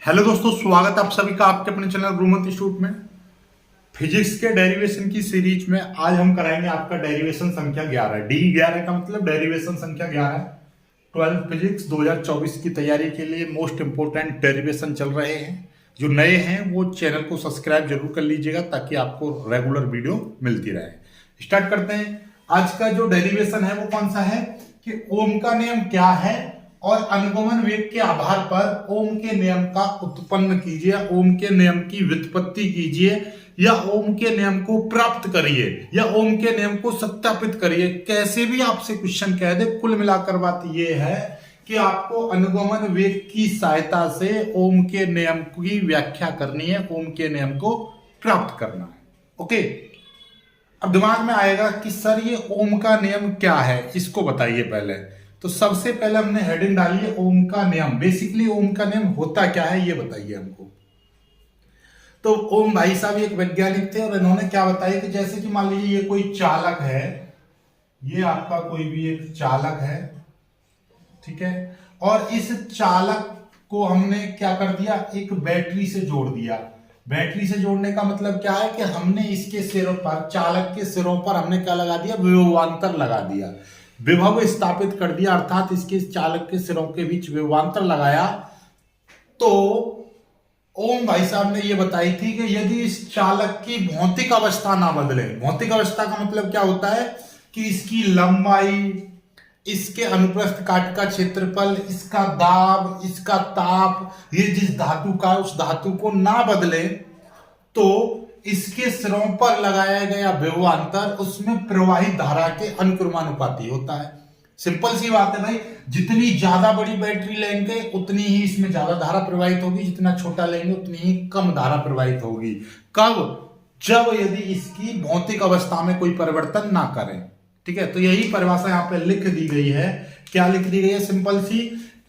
Hello दोस्तों, स्वागत है आप सभी का आपके अपने चैनल गुरुमत इंस्टीट्यूट में। फिजिक्स के डेरिवेशन की सीरीज में आज हम कराएंगे आपका डेरिवेशन संख्या 11। D11 का मतलब डेरिवेशन संख्या 11। 12 फिजिक्स 2024 की तैयारी के लिए मोस्ट इंपोर्टेंट डेरिवेशन चल रहे हैं। जो नए हैं वो चैनल को सब्सक्राइब जरूर कर लीजिएगा ताकि आपको रेगुलर वीडियो मिलती रहे। स्टार्ट करते हैं। आज का जो डेरिवेशन है वो कौन सा है कि ओम का नियम क्या है और अनुगमन वेग के आधार पर ओम के नियम का उत्पन्न कीजिए, ओम के नियम की व्युत्पत्ति कीजिए या ओम के नियम को प्राप्त करिए या ओम के नियम को सत्यापित करिए। कैसे भी आपसे क्वेश्चन कह दे, कुल मिलाकर बात यह है कि आपको अनुगमन वेग की सहायता से ओम के नियम की व्याख्या करनी है, ओम के नियम को प्राप्त करना है। ओके, अब दिमाग में आएगा कि सर ये ओम का नियम क्या है, इसको बताइए पहले। तो सबसे पहले हमने हेडिंग डाली है ओम का नियम। बेसिकली ओम का नियम होता क्या है ये बताइए हमको। तो ओम भाई साहब एक वैज्ञानिक थे और इन्होंने क्या बताया कि जैसे कि मान लीजिए ये कोई चालक है, ये आपका कोई भी एक चालक है, ठीक है, और इस चालक को हमने क्या कर दिया, एक बैटरी से जोड़ दिया। बैटरी से जोड़ने का मतलब क्या है कि हमने इसके सिरों पर, चालक के सिरों पर हमने क्या लगा दिया, विभवांतर लगा दिया, विभव स्थापित कर दिया, अर्थात इसके चालक के सिरों के बीच विभवांतर लगाया। तो ओम भाई साहब ने यह बताई थी कि यदि इस चालक की भौतिक अवस्था ना बदले, भौतिक अवस्था का मतलब क्या होता है कि इसकी लंबाई, इसके अनुप्रस्थ काट का क्षेत्रफल, इसका दाब, इसका ताप, ये जिस धातु का उस धातु को ना बदले तो इसके सिरों पर लगाया गया विभवांतर उसमें प्रवाहित धारा के अनुक्रमानुपाती होता है। सिंपल सी बात है भाई, जितनी ज्यादा बड़ी बैटरी लेंगे उतनी ही इसमें ज्यादा धारा प्रवाहित होगी, जितना छोटा लेंगे उतनी ही कम धारा प्रवाहित होगी। कब? जब यदि इसकी भौतिक अवस्था में कोई परिवर्तन ना करें। ठीक है, तो यही परिभाषा यहां पे लिख दी गई है। क्या लिख दी गई है? सिंपल सी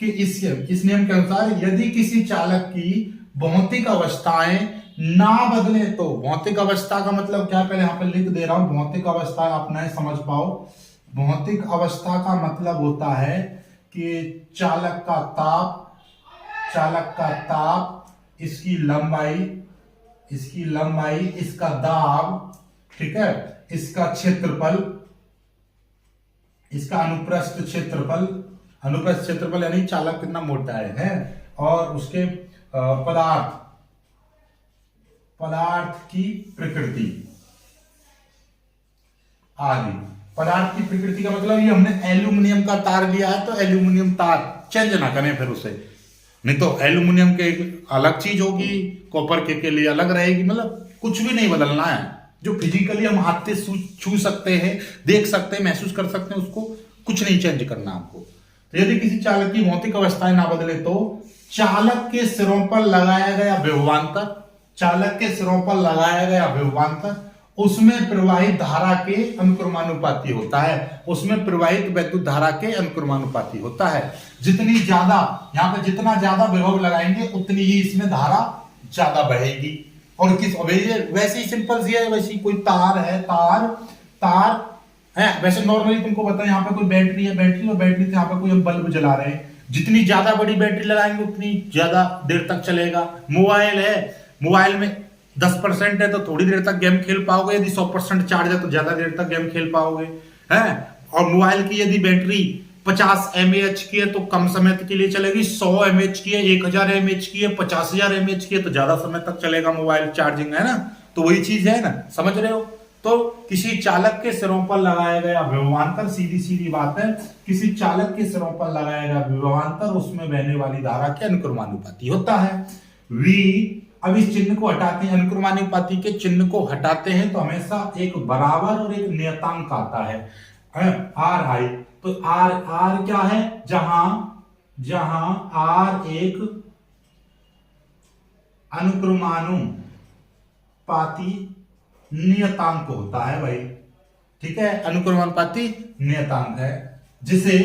कि इस नियम के अनुसार यदि किसी चालक की भौतिक अवस्थाएं ना बदले तो, भौतिक अवस्था का मतलब क्या है पहले यहां पे लिख दे रहा हूं। भौतिक अवस्था आप नहीं समझ पाओ, भौतिक अवस्था का मतलब होता है कि चालक का ताप, इसकी लंबाई, इसका दाब, ठीक है, इसका क्षेत्रफल, इसका अनुप्रस्थ क्षेत्रफल यानी चालक कितना मोटा है, और उसके पदार्थ की प्रकृति आदि। पदार्थ की प्रकृति का मतलब ये हमने एल्यूमिनियम का तार लिया है तो एल्यूमिनियम तार चेंज ना करें फिर उसे, नहीं तो एल्यूमिनियम के अलग चीज होगी, कॉपर के लिए अलग रहेगी। मतलब कुछ भी नहीं बदलना है, जो फिजिकली हम हाथ से छू सकते हैं, देख सकते हैं, महसूस कर सकते हैं, उसको कुछ नहीं चेंज करना आपको। तो यदि किसी चालक की भौतिक अवस्थाएं ना बदले तो चालक के सिरों पर लगाया गया विभवांतर उसमें प्रवाहित धारा के अनुक्रमानुपाती होता है, उसमें प्रवाहित वैद्युत धारा के अनुक्रमानुपाती होता है। जितनी ज्यादा यहां पर जितना ज्यादा विभव लगाएंगे उतनी ही इसमें धारा ज्यादा बहेगी। और वैसे ही सिंपल सी है, वैसे कोई तार है, वैसे नॉर्मली तुमको पता है यहाँ पे कोई बैटरी है, और बैटरी से यहाँ पे कोई हम बल्ब जला रहे हैं, जितनी ज्यादा बड़ी बैटरी लगाएंगे उतनी ज्यादा देर तक चलेगा। मोबाइल है, मोबाइल में 10% है तो थोड़ी देर तक गेम खेल पाओगे, यदि 100% चार्ज है तो ज्यादा देर तक गेम खेल पाओगे, है। और मोबाइल की यदि बैटरी 50 mAh की है तो कम समय के लिए चलेगी, 100 mAh की है, 1000 mAh की है, 50,000 mAh की है तो ज्यादा समय तक चलेगा मोबाइल चार्जिंग, है ना। तो वही चीज है ना, समझ रहे हो। तो किसी चालक के सिरों पर लगाया गया विभवांतर, सीधी बात है, किसी चालक के सिरों पर लगाया गया विभवांतर उसमें बहने वाली धारा के अनुक्रमानुपाती होता है। V, अब इस चिन्ह को हटाते हैं, अनुक्रमानुपाती के चिन्ह को हटाते हैं तो हमेशा एक बराबर और एक नियतांक आता है, आर आई। तो आर क्या है? जहां आर एक अनुक्रमानुपाती नियतांक होता है भाई, ठीक है, अनुक्रमानुपाती नियतांक है, जिसे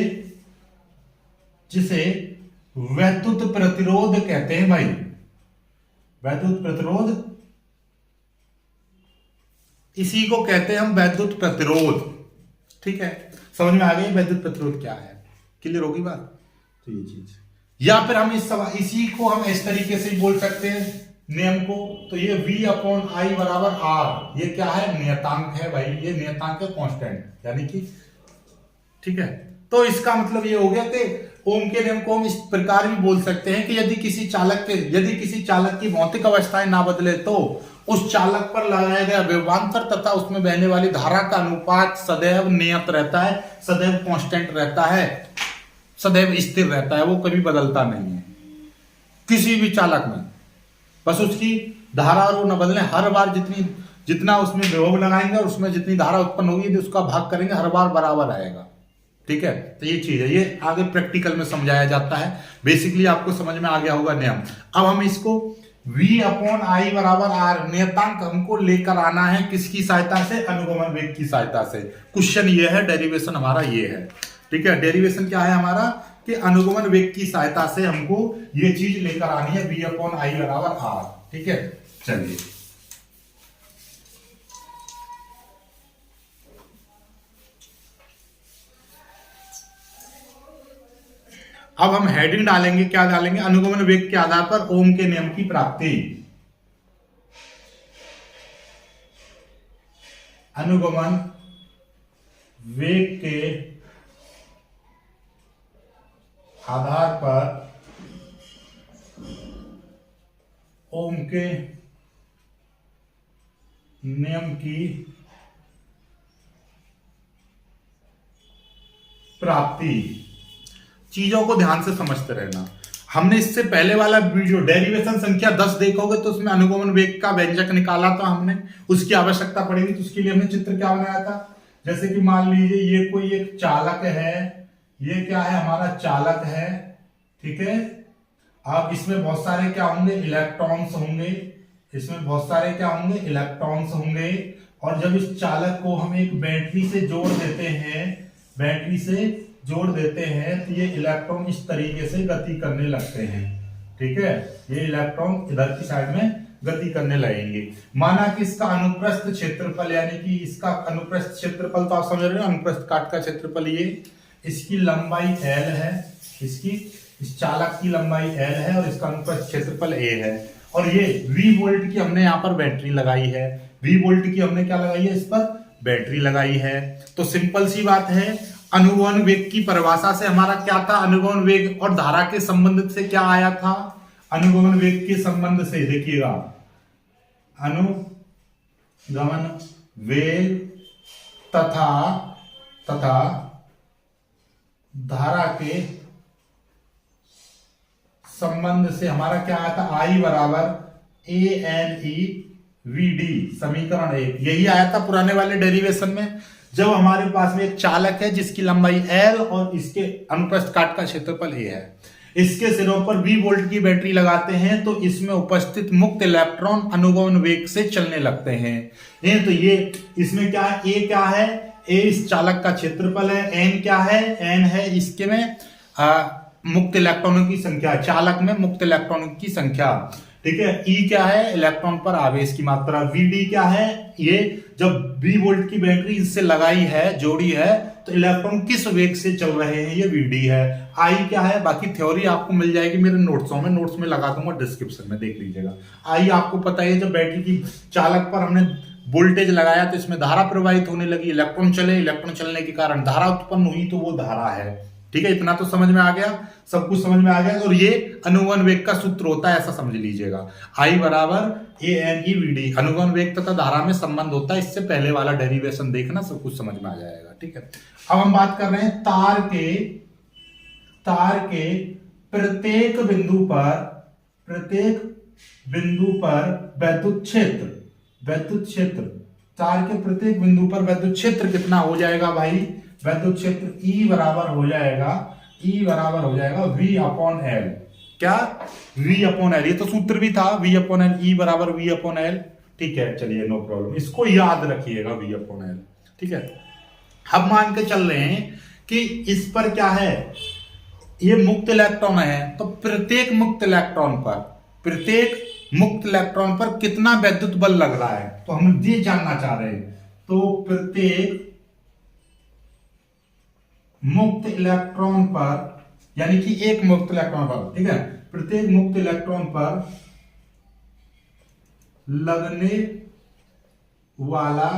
वैद्युत प्रतिरोध कहते हैं भाई। वैद्युत प्रतिरोध, इसी को कहते हैं हम वैद्युत प्रतिरोध। ठीक है, समझ में आ गई वैद्युत प्रतिरोध क्या है? क्लियर होगी बात? तो ये चीज या फिर हम इसी को हम इस तरीके से बोल सकते हैं नियम को, तो ये V अपॉन आई बराबर R, ये क्या है, नियतांक है भाई, ये नियतांक है कांस्टेंट, यानी कि ठीक है। तो इसका मतलब ये हो गया कि ओम के नियम को हम इस प्रकार भी बोल सकते हैं कि यदि किसी चालक की भौतिक अवस्थाएं ना बदले तो उस चालक पर लगाया गया विभवांतर तथा उसमें बहने वाली धारा का अनुपात सदैव नियत रहता है, सदैव कांस्टेंट रहता है, सदैव स्थिर रहता है, वो कभी बदलता नहीं है किसी भी चालक में। बस उसकी धारा और वो न बदले, हर बार जितना उसमें विभव लगाएंगे और उसमें जितनी धारा उत्पन्न होगी उसका भाग करेंगे, हर बार बराबर आएगा। ठीक है, तो ये चीज है, ये आगे प्रैक्टिकल में समझाया जाता है। बेसिकली आपको समझ में आ गया होगा नियम। अब हम इसको V अपॉन आई बराबर आर नियतांक हमको लेकर आना है किसकी सहायता से, अनुगमन वेग की सहायता से। क्वेश्चन ये है, डेरिवेशन हमारा ये है। ठीक है, डेरिवेशन क्या है हमारा कि अनुगमन वेग की सहायता से हमको ये चीज लेकर आनी है, V अपॉन आई बराबर आर। ठीक है, चलिए अब हम हेडिंग डालेंगे, क्या डालेंगे, अनुगमन वेग के आधार पर ओम के नियम की प्राप्ति। अनुगमन वेग के आधार पर ओम के नियम की प्राप्ति। चीजों को ध्यान से समझते रहना। हमने इससे पहले वाला वीडियो डेरिवेशन संख्या 10 देखोगे तो उसमें अनुगमन वेग का व्यंजक निकाला था हमने, उसकी आवश्यकता पड़ेगी तो उसके लिए हमने चित्र क्या बनाया था, जैसे कि मान लीजिए ये कोई एक चालक है, ये क्या है हमारा चालक है। ठीक है, अब इसमें बहुत सारे क्या होंगे, इलेक्ट्रॉन्स होंगे, इसमें बहुत सारे क्या होंगे, इलेक्ट्रॉन्स होंगे। और जब इस चालक को हम एक बैटरी से जोड़ देते हैं, बैटरी से जोड़ देते हैं तो ये इलेक्ट्रॉन इस तरीके से गति करने लगते हैं। ठीक है, ये इलेक्ट्रॉन इधर की साइड में गति करने लगेंगे। माना कि इसका अनुप्रस्थ क्षेत्रफल, यानी कि इसका अनुप्रस्थ क्षेत्रफल तो आप समझ रहे हो, अनुप्रस्थ काट का क्षेत्रफल ये, इसकी लंबाई L है, इस चालक की लंबाई L है और इसका अनुप्रस्थ क्षेत्रफल A है। और ये V वोल्ट की हमने यहाँ पर बैटरी लगाई है, V वोल्ट की हमने क्या लगाई है, इस पर बैटरी लगाई है। तो सिंपल सी बात है, अनुगमन वेग की परिभाषा से हमारा क्या था, अनुगमन वेग और धारा के संबंध से क्या आया था, अनुगमन वेग के संबंध से देखिएगा, अनुगमन वेग तथा धारा के संबंध से हमारा क्या आया था, आई बराबर A N E V D, समीकरण 1 यही आया था पुराने वाले डेरिवेशन में। जब हमारे पास में एक चालक है जिसकी लंबाई L और इसके अनुप्रस्थ काट का क्षेत्रफल A है, इसके सिरों पर V वोल्ट की बैटरी लगाते हैं तो इसमें उपस्थित मुक्त इलेक्ट्रॉन अनुगमन वेग से चलने लगते हैं। तो ये इसमें क्या है, A क्या है, A इस चालक का क्षेत्रफल है, N क्या है, N है इसके में मुक्त इलेक्ट्रॉनों की संख्या, चालक में मुक्त इलेक्ट्रॉनों की संख्या। ठीक है, E क्या है, इलेक्ट्रॉन पर आवेश की मात्रा, VD क्या है, ये जब V वोल्ट की बैटरी इससे लगाई है, जोड़ी है, तो इलेक्ट्रॉन किस वेग से चल रहे हैं, ये VD है। I क्या है, बाकी थ्योरी आपको मिल जाएगी मेरे नोट्स में लगा दूंगा डिस्क्रिप्शन में, देख लीजिएगा। I आपको पता है, जब बैटरी की चालक पर हमने वोल्टेज लगाया तो इसमें धारा प्रवाहित होने लगी, इलेक्ट्रॉन चले, इलेक्ट्रॉन चलने के कारण धारा उत्पन्न हुई, तो वो धारा है। ठीक है, इतना तो समझ में आ गया, सब कुछ समझ में आ गया। और ये अनुगमन वेग का सूत्र होता है, ऐसा समझ लीजिएगा, I बराबर A N E V D, अनुगमन वेग तथा धारा में संबंध होता है। इससे पहले वाला डेरिवेशन देखना, सब कुछ समझ में आ जाएगा। ठीक है, अब हम बात कर रहे हैं तार के प्रत्येक बिंदु पर वैद्युत क्षेत्र, तार के प्रत्येक बिंदु पर वैद्युत क्षेत्र कितना हो जाएगा भाई, वैद्युत क्षेत्र E बराबर हो जाएगा V अपॉन L। क्या, V अपॉन L, ये तो सूत्र भी था, V अपॉन L, E बराबर V अपॉन L। ठीक है, चलिए नो प्रॉब्लम, इसको याद रखिएगा V अपॉन L। ठीक है, अब मान के चल रहे हैं कि इस पर क्या है, ये मुक्त इलेक्ट्रॉन है, तो प्रत्येक मुक्त इलेक्ट्रॉन पर कितना वैद्युत बल लग रहा है, तो हम ये जानना चाह रहे हैं। तो प्रत्येक मुक्त इलेक्ट्रॉन पर यानी कि एक मुक्त इलेक्ट्रॉन पर, ठीक है, प्रत्येक मुक्त इलेक्ट्रॉन पर लगने वाला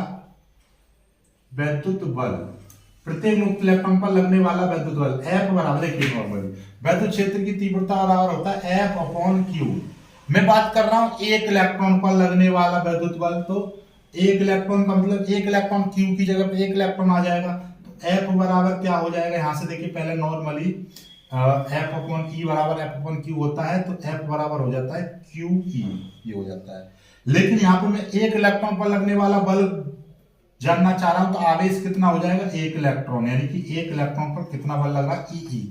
वैद्युत बल, प्रत्येक मुक्त इलेक्ट्रॉन पर लगने वाला वैद्युत बल F बराबर, देखिए नॉर्मली वैद्युत क्षेत्र की तीव्रता बराबर होता है F अपॉन Q। मैं बात कर रहा हूं एक इलेक्ट्रॉन पर लगने वाला वैद्युत बल, तो एक इलेक्ट्रॉन का मतलब एक इलेक्ट्रॉन Q की जगह पे एक इलेक्ट्रॉन आ जाएगा, तो F बराबर क्या हो जाएगा, यहां से देखिए पहले नॉर्मली F अपॉन E बराबर F अपॉन Q होता है, तो F बराबर हो जाता है QE, ये हो जाता है। लेकिन यहाँ पे मैं एक इलेक्ट्रॉन पर लगने वाला बल जानना चाह रहा हूं, तो आवेश कितना हो जाएगा, एक इलेक्ट्रॉन, यानी कि एक इलेक्ट्रॉन पर कितना बल लग रहा है, E,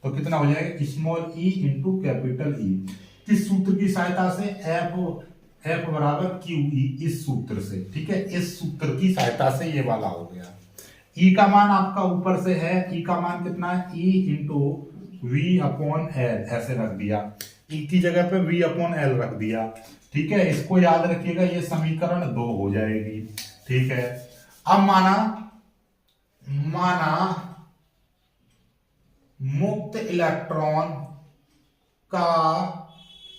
तो कितना हो जाएगा small e into capital E। किस सूत्र की सहायता से, F बराबर QE, इस सूत्र से, ठीक है, इस सूत्र की सहायता से ये वाला हो गया। E का मान आपका ऊपर से है, E का मान कितना है, E into V upon L, ऐसे रख दिया, E की जगह पे V अपॉन L रख दिया, ठीक है। इसको याद रखिएगा, ये समीकरण 2 हो जाएगी, ठीक है। अब माना मुक्त इलेक्ट्रॉन का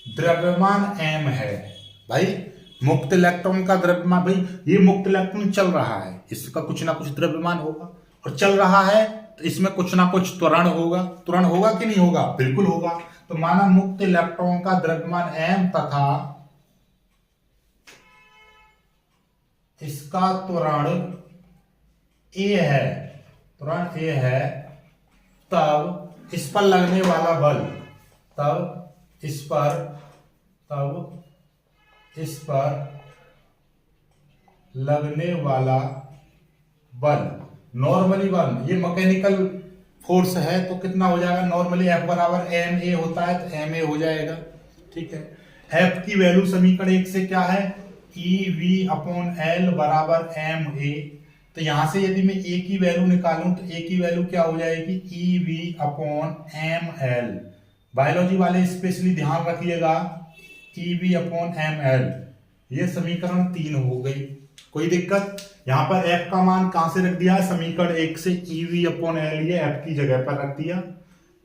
द्रव्यमान m है, भाई मुक्त इलेक्ट्रॉन का द्रव्यमान, भाई ये मुक्त इलेक्ट्रॉन चल रहा है, इसका कुछ ना कुछ द्रव्यमान होगा, और चल रहा है तो इसमें कुछ ना कुछ त्वरण होगा, त्वरण होगा कि नहीं होगा, बिल्कुल होगा। तो माना मुक्त इलेक्ट्रॉन का द्रव्यमान m तथा इसका त्वरण A है, त्वरण A है, तब इस पर लगने वाला बल, तब इस पर लगने वाला बल, नॉर्मली बल, ये मैकेनिकल फोर्स है, तो कितना हो जाएगा, नॉर्मली F बराबर ma होता है, तो ma हो जाएगा, ठीक है। F की वैल्यू समीकरण 1 से क्या है, EV अपॉन L बराबर ma, तो यहां से यदि मैं A की वैल्यू निकालूं तो A की वैल्यू क्या हो जाएगी, EV अपॉन ml। बायोलॉजी वाले स्पेशली ध्यान रखिएगा, EV अपॉन ml, ये समीकरण 3 हो गई, कोई दिक्कत। यहां पर F का मान कहां से रख दिया, समीकरण 1 से EV अपॉन L, ये F की जगह पर रख दिया।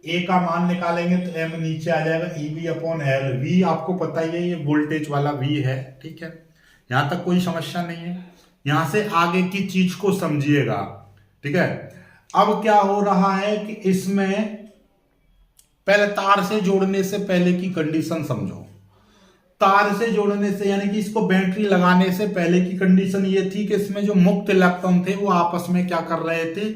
A का मान निकालेंगे तो M नीचे आ जाएगा, EV अपॉन L, V आपको पता ही है, ये वोल्टेज वाला V है, ठीक है, यहां तक कोई समस्या नहीं है। यहां से आगे की चीज को समझिएगा, ठीक है। अब क्या हो रहा है कि इसमें पहले तार से जोड़ने से पहले की कंडीशन समझो। तार से जोड़ने से यानी कि इसको बैटरी लगाने से पहले की कंडीशन ये थी कि इसमें जो मुक्त इलेक्ट्रॉन थे वो आपस में क्या कर रहे थे,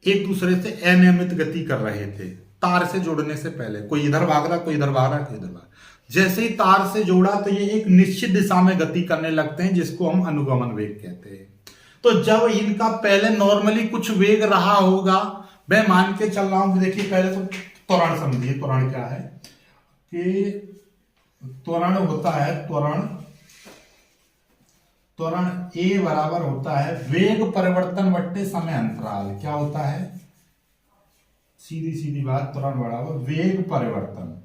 एक दूसरे से अनियमित गति कर रहे थे। तार से जोड़ने से पहले कोई इधर भाग रहा, कोई इधर भाग रहा, कोई इधर भाग, जैसे ही तार से जोड़ा तो ये एक निश्चित दिशा में गति करने लगते हैं, जिसको हम अनुगमन वेग कहते हैं। तो जब इनका पहले नॉर्मली कुछ वेग रहा होगा, मैं मान के चल रहा हूं, देखिए पहले तो त्वरण समझिए, त्वरण क्या है कि त्वरण होता है, त्वरण A बराबर होता है वेग परिवर्तन बट्टे समय अंतराल। क्या होता है, सीधी सीधी बात, त्वरण बराबर वेग परिवर्तन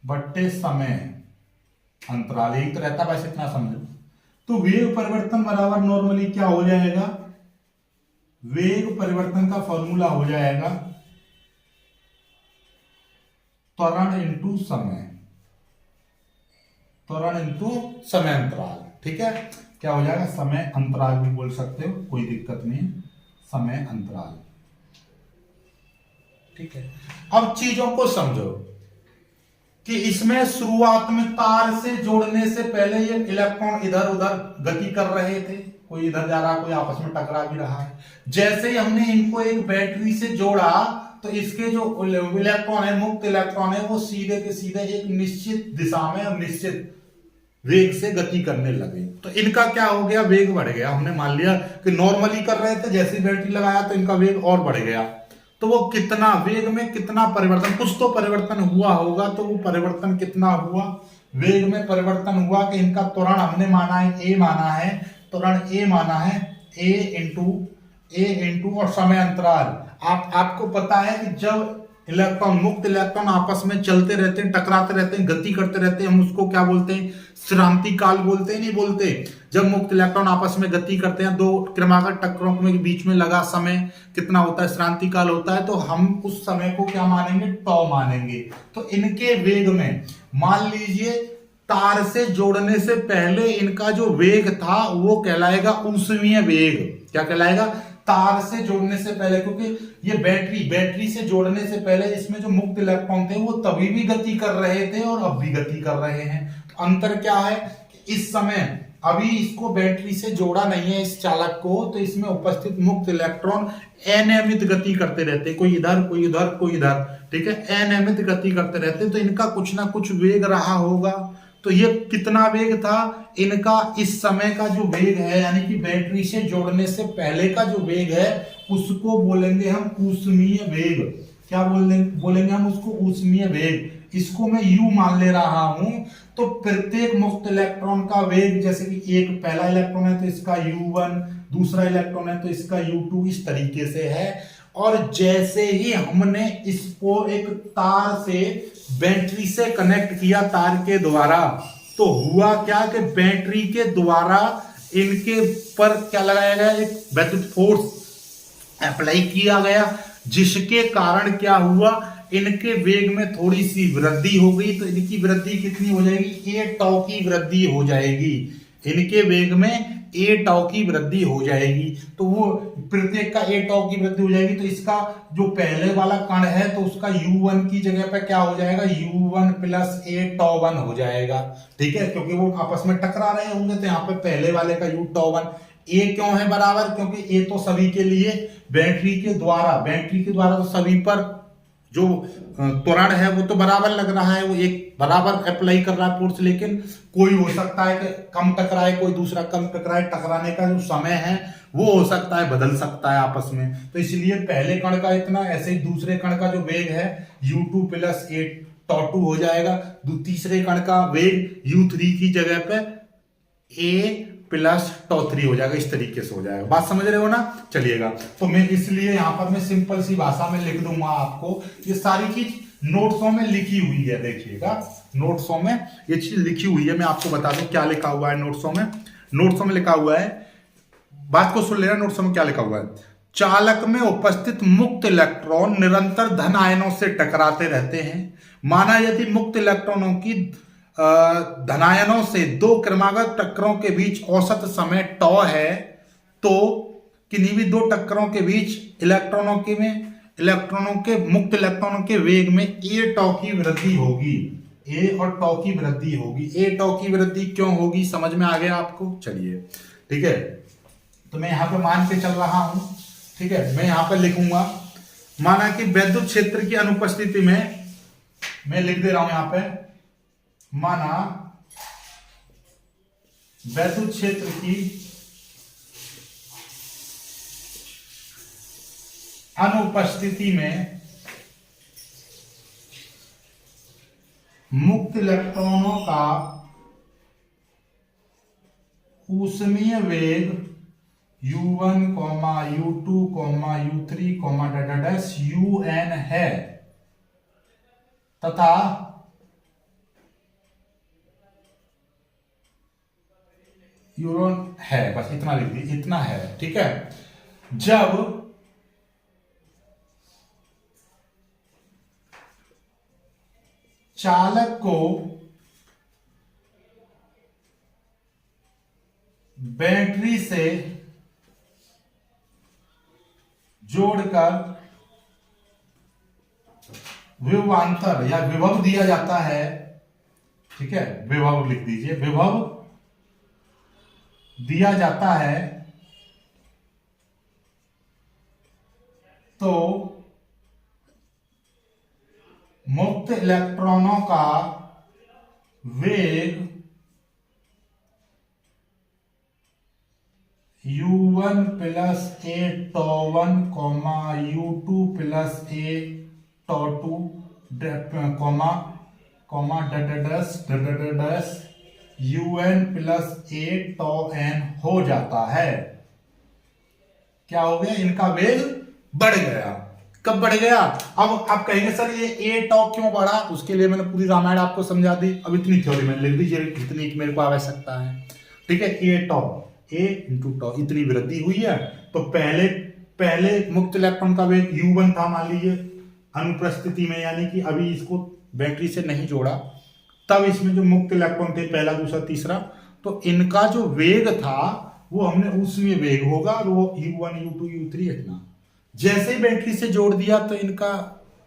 बट्टे समय अंतराल, यही तो रहता, वैसे इतना समझो। तो वेग परिवर्तन बराबर नॉर्मली क्या हो जाएगा, वेग परिवर्तन का फॉर्मूला हो जाएगा त्वरण इंटू समय, त्वरण इंटू समय अंतराल, ठीक है। क्या हो जाएगा, समय अंतराल भी बोल सकते हो, कोई दिक्कत नहीं, समय अंतराल, ठीक है। अब चीजों को समझो कि इसमें शुरुआत में तार से जोड़ने से पहले ये इलेक्ट्रॉन इधर उधर गति कर रहे थे, कोई इधर जा रहा, कोई आपस में टकरा भी रहा है। जैसे ही हमने इनको एक बैटरी से जोड़ा तो इसके जो इलेक्ट्रॉन है, मुक्त इलेक्ट्रॉन है, वो सीधे के सीधे एक निश्चित दिशा में और निश्चित वेग से गति करने लगे। तो इनका क्या हो गया, वेग बढ़ गया। हमने मान लिया कि नॉर्मली कर रहे थे, जैसे बैटरी लगाया तो इनका वेग और बढ़ गया। तो वो कितना, वेग में कितना परिवर्तन, कुछ तो परिवर्तन हुआ होगा, तो वो परिवर्तन कितना हुआ, वेग में परिवर्तन हुआ कि इनका त्वरण हमने माना है A माना है, त्वरण A माना है A इंटू और समय अंतराल। आपको पता है कि जब इलेक्ट्रॉन, मुक्त इलेक्ट्रॉन आपस में चलते रहते हैं, टकराते रहते हैं, गति करते रहते हैं, हम उसको क्या बोलते हैं? श्रांति काल बोलते हैं, नहीं बोलते? जब मुक्त इलेक्ट्रॉन आपस में गति करते हैं, दो क्रमागत टक्करों के बीच में लगा समय कितना होता है? श्रांति काल होता है। तो हम उस समय को क्या मानेंगे? टॉ मानेंगे। तो इनके वेग में मान लीजिए तार से जोड़ने से पहले इनका जो वेग था वो कहलाएगा ऊष्मीय वेग। क्या कहलाएगा? तार से जोड़ने से पहले, क्योंकि ये बैटरी से जोड़ने से पहले इसमें जो मुक्त इलेक्ट्रॉन थे वो तभी भी गति कर रहे थे और अब भी गति कर रहे हैं। तो अंतर क्या है? इस समय अभी इसको बैटरी से जोड़ा नहीं है इस चालक को, तो इसमें उपस्थित मुक्त इलेक्ट्रॉन अनियमित गति करते रहते, कोई इधर कोई उधर कोई इधर, ठीक है, अनियमित गति करते रहते। तो इनका कुछ ना कुछ वेग रहा होगा। तो ये कितना वेग था इनका? इस समय का जो वेग है, यानी कि बैटरी से जोड़ने से पहले का जो वेग है उसको बोलेंगे हम ऊष्मीय वेग। क्या बोलेंगे हम उसको? ऊष्मीय वेग। इसको मैं U मान ले रहा हूं। तो प्रत्येक मुक्त इलेक्ट्रॉन का वेग, जैसे कि एक पहला इलेक्ट्रॉन है तो इसका U1, दूसरा इलेक्ट्रॉन है तो इसका U2, इस तरीके से है। और जैसे ही हमने इसको एक तार से बैटरी से कनेक्ट किया तार के द्वारा, तो हुआ क्या कि बैटरी के द्वारा इनके पर क्या लगाया गया? एक विद्युत फोर्स अप्लाई किया गया, जिसके कारण क्या हुआ? इनके वेग में थोड़ी सी वृद्धि हो गई। तो इनकी वृद्धि कितनी हो जाएगी? a टॉ की वृद्धि हो जाएगी। इनके वेग में a टॉ की वृद्धि हो जाएगी। तो वो प्रत्येक का a टॉ की वृद्धि हो जाएगी। तो इसका जो पहले वाला कण है तो उसका U1 की जगह पे क्या हो जाएगा? U1 प्लस a टॉ 1 हो जाएगा। ठीक है, क्योंकि वो आपस में टकरा रहे होंगे। तो यहाँ पे पहले वाले का U टॉ 1 a क्यों है बराबर? क्योंकि a तो सभी के लिए बैटरी के द्वारा तो सभी पर जो त्वरण है वो तो बराबर लग रहा है, वो एक बराबर अप्लाई कर रहा है फोर्स। लेकिन कोई हो सकता है कि कम टकराए, कोई दूसरा कम टकराए। टकराने का जो समय है वो हो सकता है बदल सकता है आपस में। तो इसलिए पहले कण का इतना, ऐसे ही दूसरे कण का जो वेग है U2 प्लस a टॉ 2 हो जाएगा। तीसरे कण का वेग U3 की जगह पे a प्लस टॉ 3 हो जाएगा। इस तरीके से हो जाएगा। बात समझ रहे हो ना? चलिएगा, तो मैं इसलिए यहां पर मैं सिंपल सी भाषा में लिख दूंगा आपको। ये सारी चीज नोट्सों में लिखी हुई है, देखिएगा नोट्सों में ये चीज लिखी हुई है। मैं आपको बता दूं क्या लिखा हुआ है नोट्सों में। नोट्सों में लिखा हुआ है, बात को सुन लेना। नोट्सों में क्या लिखा हुआ है? चालक में उपस्थित मुक्त इलेक्ट्रॉन निरंतर धन आयनों से टकराते रहते हैं। माना यदि मुक्त इलेक्ट्रॉनों की धनायनों से दो क्रमागत टक्करों के बीच औसत समय टॉ है, तो किन्हीं भी दो टक्करों के बीच मुक्त इलेक्ट्रॉनों के वेग में a टॉ की वृद्धि होगी। a और टॉ की वृद्धि होगी। a टॉ की वृद्धि क्यों होगी? समझ में आ गया आपको? चलिए, ठीक है। तो मैं यहां पे मान के चल रहा हूं, ठीक है। मैं यहां पर लिखूंगा, माना कि विद्युत क्षेत्र की अनुपस्थिति में, मैं लिख दे रहा हूं यहां पे, माना विद्युत क्षेत्र की अनुपस्थिति में मुक्त इलेक्ट्रॉनों का ऊष्मीय वेग U1, U2, U3, UN है, तथा यूरोन है। बस इतना लिख दीजिए, इतना है, ठीक है। जब चालक को बैटरी से जोड़कर विभवांतर या विभव दिया जाता है, ठीक है, विभव लिख दीजिए, विभव दिया जाता है, तो मुक्त इलेक्ट्रॉनों का वेग U1 plus a tau 1, U2 plus a tau 2, UN plus a tau n हो जाता है। क्या हो गया? इनका वेग बढ़ गया। कब बढ़ गया? अब आप कहेंगे सर ये ए टॉ क्यों बढ़ा? उसके लिए मैंने पूरी रामायण आपको समझा दी। अब इतनी थ्योरी मैंने लिख दीजिए जितनी मेरे को आवश्यकता है। ठीक है, ए टॉ, ए इंटू टॉ, इतनी वृद्धि हुई है। तो पहले मुक्त इलेक्ट्रॉन का वेग u1 था मान लीजिए अनुपस्थिति में, यानी कि अभी इसको बैटरी से नहीं जोड़ा, तब इसमें जो मुक्त इलेक्ट्रॉन थे पहला दूसरा तीसरा, तो इनका जो वेग था वो हमने उसमें वेग होगा, और वो u1 u2 u3 इतना। जैसे ही बैटरी से जोड़ दिया तो इनका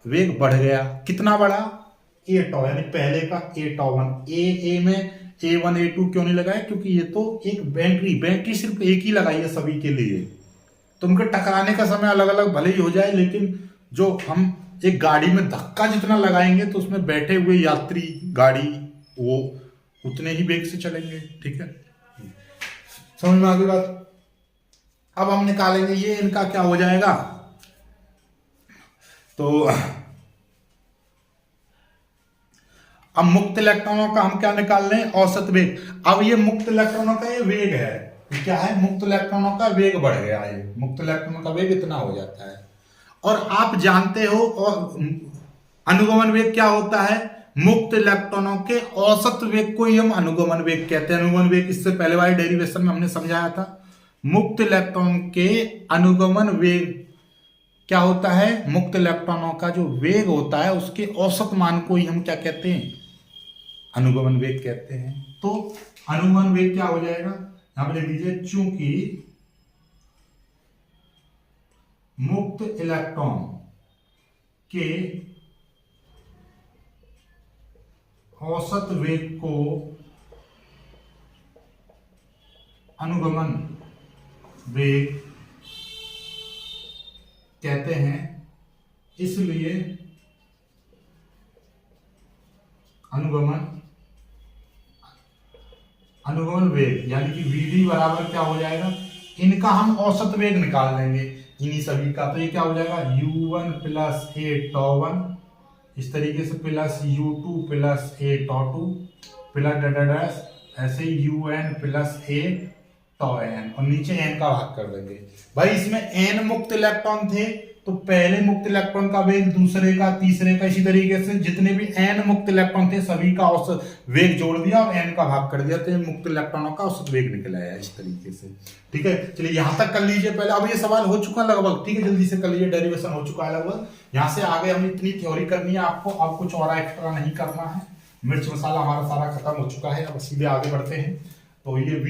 वेग बढ़ गया। कितना बढ़ा? ए टॉ, यानी पहले का ए टॉ वन। ए में A1 A2 क्यों नहीं लगाया? क्योंकि ये तो एक बैटरी सिर्फ एक ही लगाई है सभी के लिए, तो उनके टकराने का समय अलग अलग भले ही हो जाए, लेकिन जो हम एक गाड़ी में धक्का जितना लगाएंगे तो उसमें बैठे हुए यात्री गाड़ी वो उतने ही वेग से चलेंगे। ठीक है, समझ में आ गई बात? अब हम निकालेंगे ये इनका क्या हो जाएगा। तो अब मुक्त इलेक्ट्रॉनों का हम क्या निकाल रहे हैं? औसत वेग। अब ये मुक्त इलेक्ट्रॉनों का ये वेग है, क्या है? मुक्त इलेक्ट्रॉनों का वेग बढ़ गया, ये मुक्त इलेक्ट्रॉनों का वेग इतना हो जाता है। और आप जानते हो और अनुगमन वेग क्या होता है? मुक्त इलेक्ट्रॉनों के औसत वेग को ही हम अनुगमन वेग कहते हैं। अनुगमन वेग इससे पहले वाले डेरिवेशन में हमने समझाया था। मुक्त इलेक्ट्रॉन के अनुगमन वेग क्या होता है? मुक्त इलेक्ट्रॉनों का जो वेग होता है उसके औसत मान को ही हम क्या कहते हैं? अनुगमन वेग कहते हैं। तो अनुगमन वेग क्या हो जाएगा? यहां पर लिख दीजिए, चूंकि मुक्त इलेक्ट्रॉन के औसत वेग को अनुगमन वेग कहते हैं, इसलिए अनुगमन वेग यानी कि Vd बराबर क्या हो जाएगा? इनका हम औसत वेग निकाल लेंगे इन्हीं सभी का। तो ये क्या हो जाएगा? u1 प्लस ए टॉ वन, इस तरीके से प्लस u2 प्लस ए टॉ टू प्लस डैश ऐसे un प्लस ए टॉ n, और नीचे n का भाग कर देंगे। भाई इसमें n मुक्त इलेक्ट्रॉन थे, तो पहले मुक्त इलेक्ट्रॉन का वेग, दूसरे का, तीसरे का, इसी तरीके से जितने भी n मुक्त इलेक्ट्रॉन थे सभी का औसत वेग जोड़ दिया और n का भाग कर दिया, तो मुक्त इलेक्ट्रॉनों का औसत वेग निकल आया इस तरीके से। ठीक है, चलिए यहां तक कर लीजिए पहले। अब ये सवाल हो चुका लगभग, ठीक है, जल्दी से कर लीजिए, डेरिवेशन हो चुका है लगभग। यहां से आगे हम इतनी थ्योरी करनी है आपको, अब कुछ और एक्स्ट्रा नहीं करना है। मिर्च मसाला हमारा सारा खत्म हो चुका है, अब सीधे आगे बढ़ते हैं। तो ये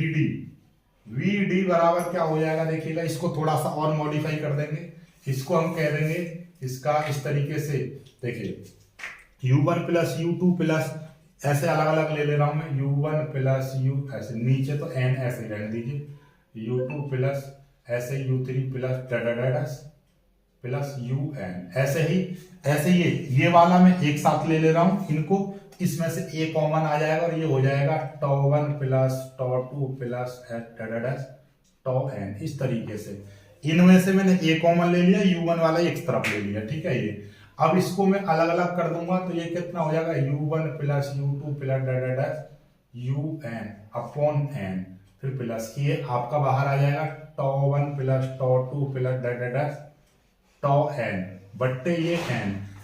Vd बराबर क्या हो जाएगा? देखिएगा, इसको थोड़ा सा और मॉडिफाई कर देंगे। इसको हम कह देंगे इसका इस तरीके से, देखिए u1 प्लस u2 प्लस, ऐसे अलग अलग ले रहा हूं मैं, u1 प्लस u, ऐसे नीचे तो n ऐसे रहने दीजिए, u2 प्लस ऐसे u3 plus dash plus un, ऐसे ये वाला मैं एक साथ ले रहा हूं इनको, इसमें से ए कॉमन आ जाएगा और ये हो जाएगा टॉ वन प्लस टॉ टू प्लस डैश टॉ n, इस तरीके से। इनमें से मैंने ए कॉमन ले लिया, u1 वाला एक तरफ ले लिया। ठीक है, ये अब इसको मैं अलग अलग कर दूंगा, तो ये कितना हो जाएगा? u1 plus u2 plus dash un upon n, फिर प्लस ये आपका बाहर आ जाएगा टॉ वन प्लस टॉ टू प्लस डैश टॉ n बट्टे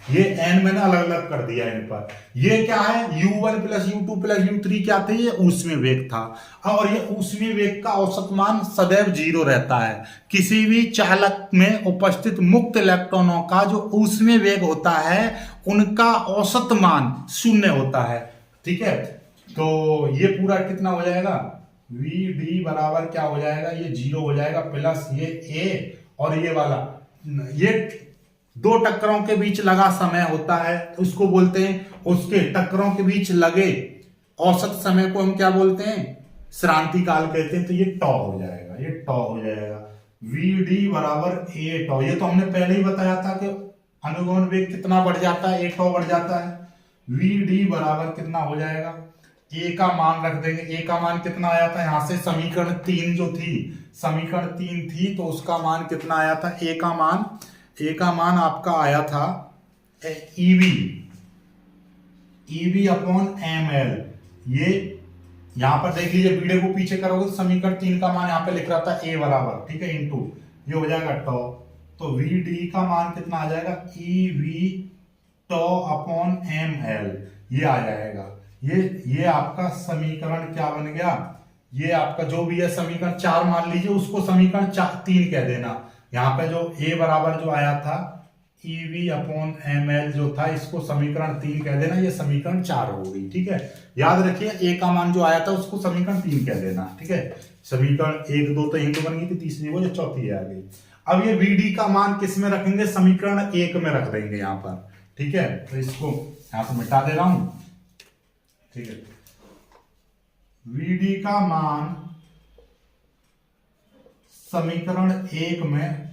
ये n मैंने अलग अलग कर दिया इन पर। ये क्या है? u1 plus u2 plus u3 क्या थे? ये ऊष्मीय वेग था, और ये ऊष्मीय वेग का औसत मान सदैव 0 रहता है। किसी भी चालक में उपस्थित मुक्त इलेक्ट्रॉनों का जो ऊष्मीय वेग होता है उनका औसत मान 0 होता है। ठीक है, तो ये पूरा कितना हो जाएगा? Vd बराबर क्या हो जाएगा? ये 0 हो जाएगा, प्लस ये a और ये वाला, ये दो टक्करों के बीच लगा समय होता है, उसको बोलते हैं, उसके टक्करों के बीच लगे औसत समय को हम क्या बोलते हैं? श्रांति काल कहते हैं। तो ये टॉ हो जाएगा, ये टॉ हो जाएगा। Vd बराबर ए टॉ, ये तो हमने पहले ही बताया था कि अनुगमन वेग कितना बढ़ जाता है? ए टॉ बढ़ जाता है। Vd बराबर कितना हो जाएगा? ए का मान रख देंगे। ए का मान कितना आया था? यहां से समीकरण 3 जो थी, समीकरण 3 थी, तो उसका मान कितना आया था? ए का मान आपका आया था ईवी अपॉन ml। ये यहां पर देख लीजिए, वीडियो को पीछे करोगे तो समीकरण 3 का मान यहां पे लिख रहा था ए बराबर, ठीक है, इनटू ये हो जाएगा टॉ, तो वी डी का मान कितना आ जाएगा, ई वी टॉ अपॉन एम एल, ये आ जाएगा। ये आपका समीकरण क्या बन गया, ये आपका जो भी है समीकरण 4 मान लीजिए, उसको समीकरण 3 कह देना। यहाँ पे जो ए बराबर जो आया था E V upon M L जो था, इसको समीकरण 3 कह देना, ये समीकरण 4 हो गई। ठीक है, याद रखिए ए का मान जो आया था उसको समीकरण 3 कह देना। ठीक है, समीकरण 1 2 तो यहीं तो बन गई थी, तीसरी वो जो चौथी आ गई। अब ये वी डी का मान किस में रखेंगे, समीकरण 1 में रख देंगे यहाँ पर। ठीक है, तो इसको यहां से मिटा दे रहा हूं। ठीक है, वीडी का मान समीकरण 1 में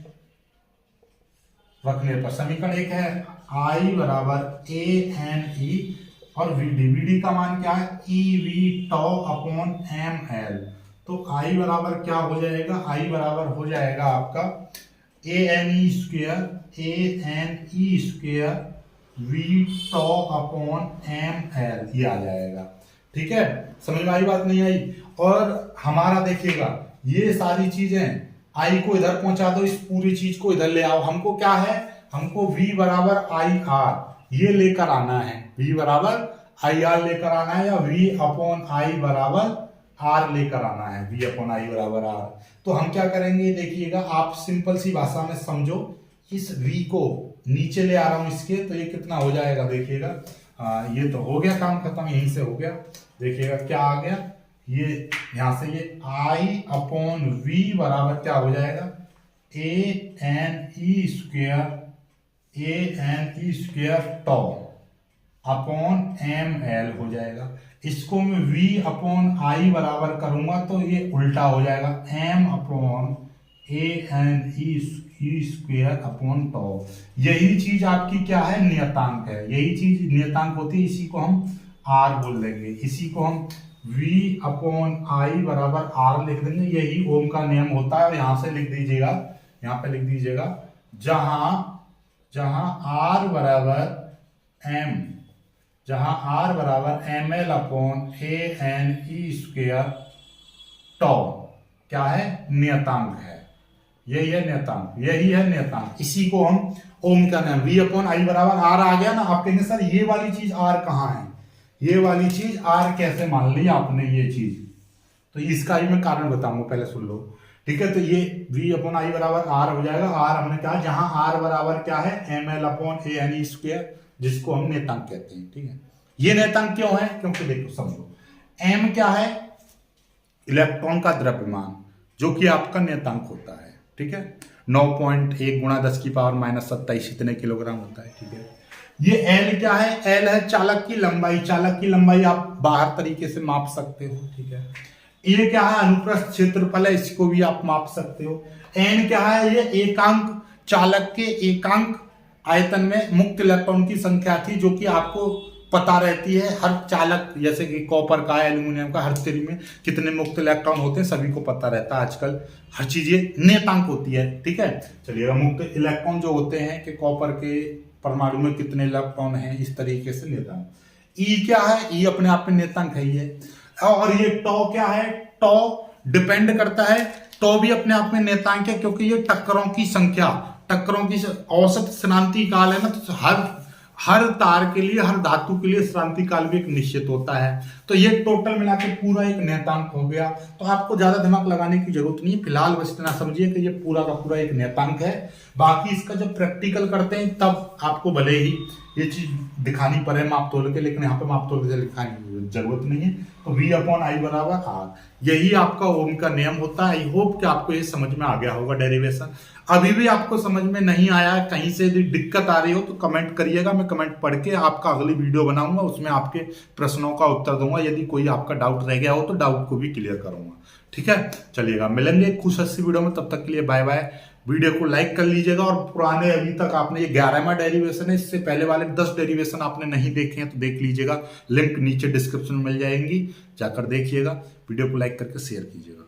रखने पर, समीकरण 1 है आई बराबर ए एन ई और वीडी का मान क्या है, ई वी टॉ अपॉन एम एल। तो आई बराबर क्या हो जाएगा, आई बराबर हो जाएगा आपका A N E square we toe upon M L, ये आ जाएगा। ठीक है, समझ में आई बात, नहीं आई? और हमारा देखिएगा ये सारी चीजें आई को इधर पहुंचा दो, इस पूरी चीज को इधर ले आओ। हमको क्या है, हमको v बराबर आई आर ये लेकर आना है, v बराबर आई आर लेकर आना है, या v अपॉन आई बराबर आर लेकर आना है, v अपॉन आई बराबर आर। तो हम क्या करेंगे देखिएगा, आप सिंपल सी भाषा में समझो, इस v को नीचे ले आ रहा हूं इसके, तो ये कितना हो जाएगा देखिएगा, ये तो हो गया काम खत्म, यहीं से हो गया। देखिएगा क्या आ गया, ये यहां से ये i अपॉन v बराबर क्या हो जाएगा, A N E square toe upon M L हो जाएगा। इसको मैं v अपॉन आई बराबर करूंगा तो ये उल्टा हो जाएगा, m upon A N E square upon टॉ। यही चीज आपकी क्या है, नियतांक है, यही चीज नियतांक होती है, इसी को हम r बोल देंगे, इसी को हम v अपॉन आई बराबर r लिख देंगे। यही ओम का नियम होता है। और यहां से लिख दीजिएगा, यहां पे लिख दीजिएगा, जहां r बराबर M L upon A N E square टॉ क्या है, नियतांक है, यही है नियतांक, इसी को हम ओम का नाम, v अपॉन आई बराबर आर आ गया ना। आप कहेंगे सर ये वाली चीज आर कहाँ है, ये वाली चीज आर कैसे मान ली आपने ये चीज, तो इसका ही मैं कारण बताऊंगा, पहले सुन लो। ठीक है, तो ये v अपॉन आई बराबर आर हो जाएगा। आर हमने कहा जहां आर बराबर क्या है, M L upon A N E square, जिसको हम नेतांक कहते हैं। ठीक है, ये नेतांक क्यों है, क्योंकि देखो समझो, m क्या है, इलेक्ट्रॉन का द्रव्यमान, जो कि आपका नेतांक होता है। ठीक है, 9.1 गुणा 10 की पावर -27 इतने किलोग्राम होता है। ठीक है, ये L क्या है, L है चालक की लंबाई, चालक की लंबाई आप बाहर तरीके से माप सकते हो। ठीक है, ये क्या है, अनुप्रस्थ क्षेत्रफल है, इसको भी आप माप सकते हो। N क्या है, ये एकांक, चालक के एकांक आयतन में मुक्त इलेक्ट्रॉन की संख्या थी, जो कि आपको पता रहती है हर चालक, जैसे कि कॉपर का, एल्यूमिनियम का, हर चीज में कितने मुक्त इलेक्ट्रॉन होते हैं सभी को पता रहता है आजकल, हर चीज ये नेतांक होती है। ठीक है, चलिए मुक्त इलेक्ट्रॉन जो होते हैं कि कॉपर के परमाणु में कितने इलेक्ट्रॉन हैं, इस तरीके से नेतांक। ई क्या है, ई अपने आप में नेतांक है ये। और ये टॉ क्या है, टॉ डिपेंड करता है, टॉ भी अपने आप में नेतांक है, क्योंकि ये टक्करों की संख्या, टक्करों की औसत श्रांति काल है ना, तो हर तार के लिए, हर धातु के लिए श्रांति काल भी एक निश्चित होता है। तो ये टोटल मिला के पूरा एक नेतांक हो गया। तो आपको ज्यादा दिमाग लगाने की जरूरत नहीं है, फिलहाल बस इतना समझिए कि ये पूरा का पूरा एक नेतांक है। बाकी इसका जब प्रैक्टिकल करते हैं तब आपको भले ही ये चीज दिखानी पड़े माप तोल के, लेकिन यहाँ पे माप तोल के लिखाने की जरूरत नहीं है। तो v अपॉन आई बराबर आर, यही आपका ओम का नियम होता है। आई होप कि आपको ये समझ में आ गया होगा डेरिवेशन। अभी भी आपको समझ में नहीं आया, कहीं से भी दिक्कत आ रही हो तो कमेंट करिएगा, मैं कमेंट पढ़ के आपका अगली वीडियो बनाऊंगा, उसमें आपके प्रश्नों का उत्तर दूंगा। यदि कोई आपका डाउट रह गया हो तो डाउट को भी क्लियर करूंगा। ठीक है, चलिएगा, मिलेंगे कुछ अच्छी वीडियो में, तब तक के लिए बाय बाय। वीडियो को लाइक कर लीजिएगा, और पुराने अभी तक आपने ये 11वां डेरिवेशन है, इससे पहले वाले 10 डेरिवेशन आपने नहीं देखे हैं तो देख लीजिएगा, लिंक नीचे डिस्क्रिप्शन में मिल जाएंगी, जाकर देखिएगा। वीडियो को लाइक करके शेयर कीजिएगा।